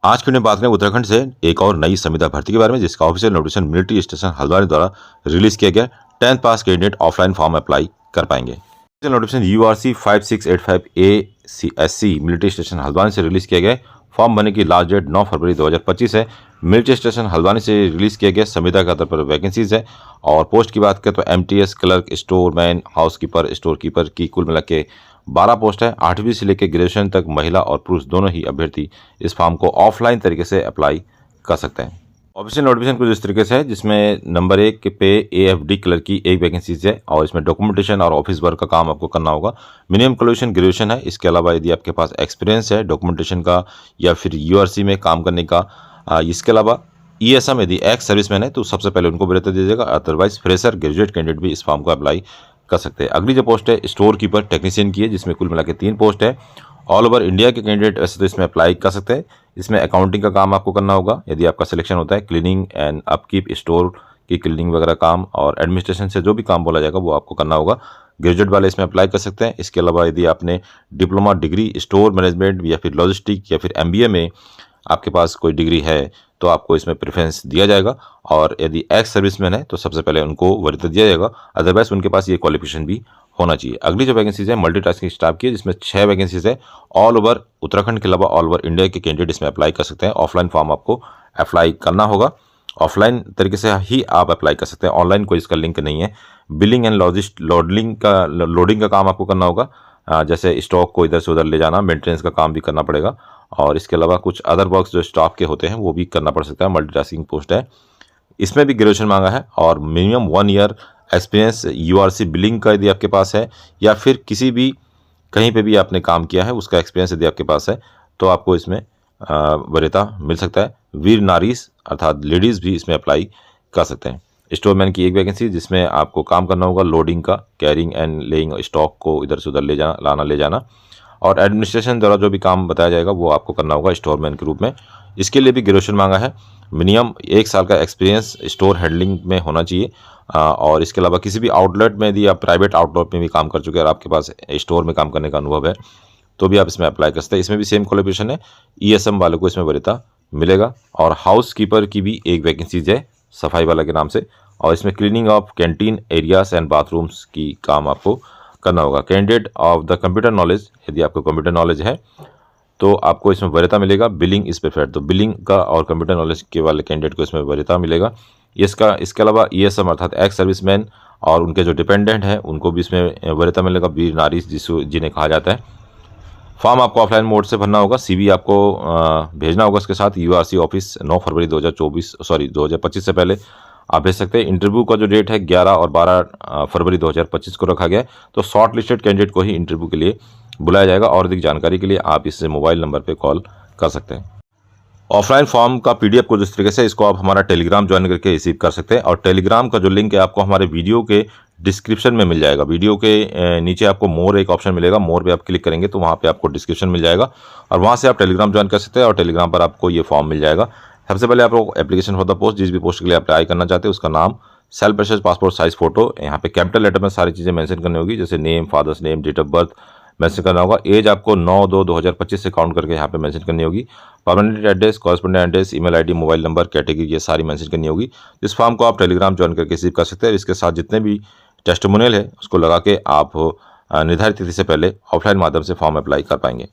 आज की वीडियो में बात करें उत्तराखंड से एक और नई संविदा भर्ती के बारे में, जिसका official notification military station Haldwani द्वारा रिलीज किया गया। 10th पास कैंडिडेट ऑफलाइन फॉर्म अप्लाई कर पाएंगे। Notification URC 5685A military station Haldwani से रिलीज किया गया। फॉर्म भरने की लास्ट डेट 9 फरवरी 2025 है। मिलिट्री स्टेशन हल्द्वानी से रिलीज किया गया। संविदा के आधार पर वैकेंसीज है और पोस्ट की बात करें तो MTS clerk, storeman, housekeeper, store keeper की कुल मिला के 12 पोस्ट है। 8वीं से लेकर ग्रेजुएशन तक महिला और पुरुष दोनों ही अभ्यर्थी इस फॉर्म को ऑफलाइन तरीके से अप्लाई कर सकते हैं। ऑफिशियल नोटिफिकेशन कुछ इस तरीके से है, जिसमें नंबर 1 पे AFD क्लर्क की एक वैकेंसी है और इसमें डॉक्यूमेंटेशन और ऑफिस वर्क का काम आपको करना होगा। मिनिमम क्वालिफिकेशन ग्रेजुएशन है। इसके अलावा यदि आपके पास एक्सपीरियंस है डॉक्यूमेंटेशन का या फिर URC में काम करने का, इसके अलावा ESM यदि एक्स सर्विसमैन है तो सबसे पहले उनको वरीयता दिया जाएगा। अदरवाइज फ्रेशर ग्रेजुएट कैंडिडेट भी इस फॉर्म को अप्लाई कर सकते हैं। अगली जो पोस्ट है स्टोर कीपर टेक्नीशियन की है, जिसमें कुल मिला के 3 पोस्ट है। ऑल ओवर इंडिया के कैंडिडेट वैसे तो इसमें अप्लाई कर सकते हैं। इसमें अकाउंटिंग का काम आपको करना होगा यदि आपका सिलेक्शन होता है। क्लीनिंग एंड अपकीप, स्टोर की क्लीनिंग वगैरह काम और एडमिनिस्ट्रेशन से जो भी काम बोला जाएगा वो आपको करना होगा। ग्रेजुएट वाले इसमें अप्लाई कर सकते हैं। इसके अलावा यदि आपने डिप्लोमा डिग्री स्टोर मैनेजमेंट या फिर लॉजिस्टिक या फिर MBA में आपके पास कोई डिग्री है तो आपको इसमें प्रेफरेंस दिया जाएगा। और यदि एक्स सर्विसमैन है तो सबसे पहले उनको वरीयता दिया जाएगा। अदरवाइज उनके पास ये क्वालिफिकेशन भी होना चाहिए। अगली जो वैकेंसीज है मल्टीटास्किंग स्टाफ की है, जिसमें 6 वैकेंसीज है। ऑल ओवर उत्तराखंड के अलावा ऑल ओवर इंडिया के कैंडिडेट इसमें अप्लाई कर सकते हैं। ऑफलाइन फॉर्म आपको अप्लाई करना होगा। ऑफलाइन तरीके से ही आप अप्लाई कर सकते हैं, ऑनलाइन कोई इसका लिंक नहीं है। बिलिंग एंड लोडिंग का काम आपको करना होगा, जैसे स्टॉक को इधर से उधर ले जाना, मेंटेनेंस का काम भी करना पड़ेगा। और इसके अलावा कुछ अदर वर्क्स जो स्टाफ के होते हैं वो भी करना पड़ सकता है। मल्टीटास्किंग पोस्ट है। इसमें भी ग्रेजुएशन मांगा है और minimum 1 year experience URC billing का यदि आपके पास है या फिर किसी भी कहीं पे भी आपने काम किया है उसका एक्सपीरियंस यदि आपके पास है तो आपको इसमें वरीयता मिल सकता है। वीर नारीज अर्थात लेडीज़ भी इसमें अप्लाई कर सकते हैं। स्टोरमैन की एक वैकेंसी, जिसमें आपको काम करना होगा लोडिंग का, कैरिंग एंड लेइंग स्टॉक को इधर से उधर ले जाना और एडमिनिस्ट्रेशन द्वारा जो भी काम बताया जाएगा वो आपको करना होगा स्टोरमैन के रूप में। इसके लिए भी ग्रेजुएशन मांगा है। मिनिमम 1 साल का एक्सपीरियंस स्टोर हैंडलिंग में होना चाहिए। और इसके अलावा किसी भी आउटलेट में यदि आप प्राइवेट आउटलेट में भी काम कर चुके हैं और आपके पास स्टोर में काम करने का अनुभव है तो भी आप इसमें अप्लाई कर सकते हैं। इसमें भी सेम क्वालिफिकेशन है। ESM वालों को इसमें वरीयता मिलेगा। और हाउस कीपर की भी एक वैकेंसीज है सफाई वाला के नाम से, और इसमें cleaning of canteen areas and bathrooms की काम आपको करना होगा। Candidate of the computer knowledge, यदि आपको कंप्यूटर नॉलेज है तो आपको इसमें वरीयता मिलेगा। बिलिंग इस प्रेफर्ड, तो बिलिंग का और कंप्यूटर नॉलेज के वाले कैंडिडेट को इसमें वरीयता मिलेगा। इसके अलावा ESM अर्थात एक्स सर्विसमैन और उनके जो डिपेंडेंट हैं उनको भी इसमें वरीयता मिलेगा। वीर नारी जिन्हें कहा जाता है। फॉर्म आपको ऑफलाइन मोड से भरना होगा। CV आपको भेजना होगा इसके साथ। URC ऑफिस 9 फरवरी 2025 से पहले आप भेज सकते हैं। इंटरव्यू का जो डेट है 11 और 12 फरवरी 2025 को रखा गया है। तो शॉर्ट लिस्टेड कैंडिडेट को ही इंटरव्यू के लिए बुलाया जाएगा। और अधिक जानकारी के लिए आप इससे मोबाइल नंबर पर कॉल कर सकते हैं। ऑफलाइन फॉर्म का PDF को जिस तरीके से इसको आप हमारा टेलीग्राम ज्वाइन करके रिसीव कर सकते हैं। और टेलीग्राम का जो लिंक है आपको हमारे वीडियो के डिस्क्रिप्शन में मिल जाएगा। वीडियो के नीचे आपको मोर एक ऑप्शन मिलेगा। मोर पे आप क्लिक करेंगे तो वहाँ पे आपको डिस्क्रिप्शन मिल जाएगा और वहाँ से आप टेलीग्राम ज्वाइन कर सकते हैं और टेलीग्राम पर आपको ये फॉर्म मिल जाएगा। सबसे पहले आपको एप्लीकेशन फॉर द पोस्ट, जिस भी पोस्ट के लिए अप्लाई करना चाहते हैं उसका नाम, self address, passport size photo, यहाँ पे कैपिटल लेटर में सारी चीज़ें मेंशन करनी होगी, जैसे name, father's name, date of birth mention करना होगा। एज आपको 9/2/2025 से काउंट करके यहाँ पे मेंशन करनी होगी। Permanent address, correspondent address, email ID, mobile number, category, ये सारी मेंशन करनी होगी। इस फॉर्म को आप टेलीग्राम ज्वाइन करके रिसीव कर सकते हैं। इसके साथ जितने भी टेस्टिमोनियल है उसको लगा के आप निर्धारित तिथि से पहले ऑफलाइन माध्यम से फॉर्म अप्लाई कर पाएंगे।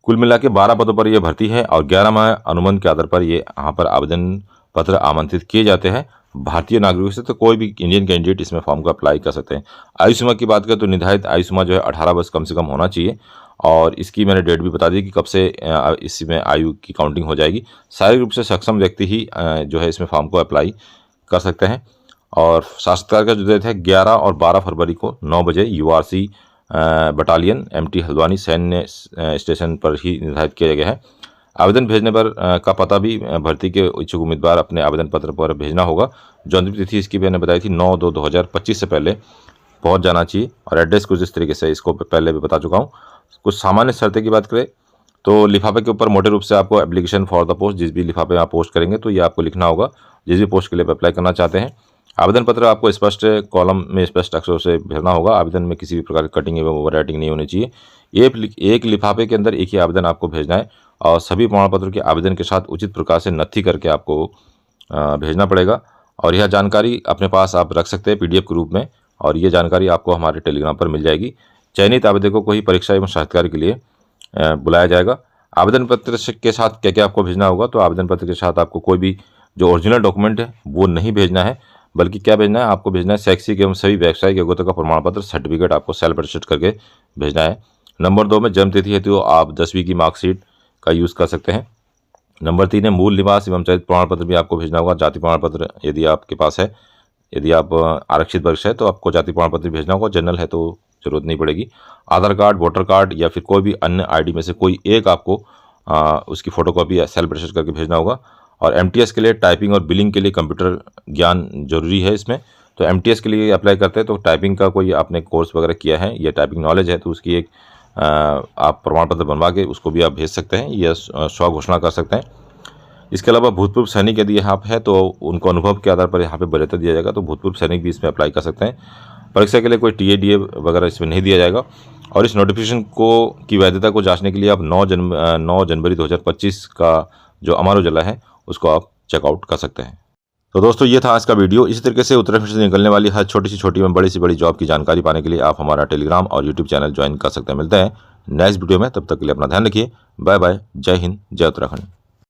कुल मिला के 12 पदों पर यह भर्ती है और 11 माह अनुबंध के आधार पर ये यहाँ पर आवेदन पत्र आमंत्रित किए जाते हैं। भारतीय नागरिकों से तो कोई भी इंडियन कैंडिडेट इसमें फॉर्म को अप्लाई कर सकते हैं। आयु सीमा की बात करें तो निर्धारित आयु सीमा जो है 18 वर्ष कम से कम होना चाहिए। और इसकी मैंने डेट भी बता दी कि कब से इसमें आयु की काउंटिंग हो जाएगी। शारीरिक रूप से सक्षम व्यक्ति ही जो है इसमें फॉर्म को अप्लाई कर सकते हैं। और साक्षात्कार का जो डेट है 11 और 12 फरवरी को 9 बजे URC बटालियन MT हल्द्वानी सैन्य स्टेशन पर ही निर्धारित किया गया है। आवेदन भेजने पर का पता भी भर्ती के इच्छुक उम्मीदवार अपने आवेदन पत्र पर भेजना होगा। जो अंतिम तिथि इसकी मैंने बताई थी 9/2/2025 से पहले पहुंच जाना चाहिए। और एड्रेस कुछ इस तरीके से, इसको पहले भी बता चुका हूं। कुछ सामान्य शर्तें की बात करें तो लिफाफे के ऊपर मोटे रूप से आपको एप्लीकेशन फॉर द पोस्ट, जिस भी लिफाफे आप पोस्ट करेंगे तो ये आपको लिखना होगा जिस भी पोस्ट के लिए अप्लाई करना चाहते हैं। आवेदन पत्र आपको स्पष्ट कॉलम में स्पष्ट अक्षरों से भरना होगा। आवेदन में किसी भी प्रकार की कटिंग एवं ओवर राइटिंग नहीं होनी चाहिए। एक लिफाफे के अंदर एक ही आवेदन आपको भेजना है और सभी प्रमाण पत्रों के आवेदन के साथ उचित प्रकार से नत्थी करके आपको भेजना पड़ेगा। और यह जानकारी अपने पास आप रख सकते हैं PDF के रूप में, और ये जानकारी आपको हमारे टेलीग्राम पर मिल जाएगी। चयनित आवेदकों को ही परीक्षा एवं साक्षात्कार के लिए बुलाया जाएगा। आवेदन पत्र के साथ क्या क्या आपको भेजना होगा, तो आवेदन पत्र के साथ आपको कोई भी जो ओरिजिनल डॉक्यूमेंट है वो नहीं भेजना है, बल्कि क्या भेजना है, आपको भेजना है शैक्षिक एवं सभी व्यावसायिक योग्यता का प्रमाण पत्र, सर्टिफिकेट आपको सेल्फ अटेस्टेड करके भेजना है। नंबर 2 में जन्म तिथि हेतु आप 10वीं की मार्कशीट का यूज़ कर सकते हैं। नंबर 3 है मूल निवास एवं चयनित प्रमाण पत्र भी आपको भेजना होगा। जाति प्रमाण पत्र यदि आपके पास है, यदि आप आरक्षित वर्ग से है तो आपको जाति प्रमाण पत्र भेजना होगा, जनरल है तो जरूरत नहीं पड़ेगी। आधार कार्ड, वोटर कार्ड या फिर कोई भी अन्य ID में से कोई एक आपको उसकी फोटोकॉपी सेल्फ अटेस्टेड करके भेजना होगा। और MTS के लिए टाइपिंग और बिलिंग के लिए कंप्यूटर ज्ञान जरूरी है इसमें। तो MTS के लिए अप्लाई करते हैं तो टाइपिंग का कोई आपने कोर्स वगैरह किया है या टाइपिंग नॉलेज है तो उसकी एक आप प्रमाण पत्र बनवा के उसको भी आप भेज सकते हैं या स्व घोषणा कर सकते हैं। इसके अलावा भूतपूर्व सैनिक यदि यहाँ है तो उनको अनुभव के आधार पर यहाँ पे वरीयता दिया जाएगा, तो भूतपूर्व सैनिक भी इसमें अप्लाई कर सकते हैं। परीक्षा के लिए कोई TA DA वगैरह इसमें नहीं दिया जाएगा। और इस नोटिफिकेशन को की वैधता को जांचने के लिए आप 9 जनवरी 2025 का जो अमर उजाला है उसको आप चेकआउट कर सकते हैं। तो दोस्तों ये था आज का वीडियो। इसी तरीके से उत्तराखंड से निकलने वाली हर छोटी एवं बड़ी से बड़ी जॉब की जानकारी पाने के लिए आप हमारा टेलीग्राम और YouTube चैनल ज्वाइन कर सकते हैं। मिलते हैं नेक्स्ट वीडियो में, तब तक के लिए अपना ध्यान रखिए। Bye bye. जय हिंद, जय उत्तराखंड।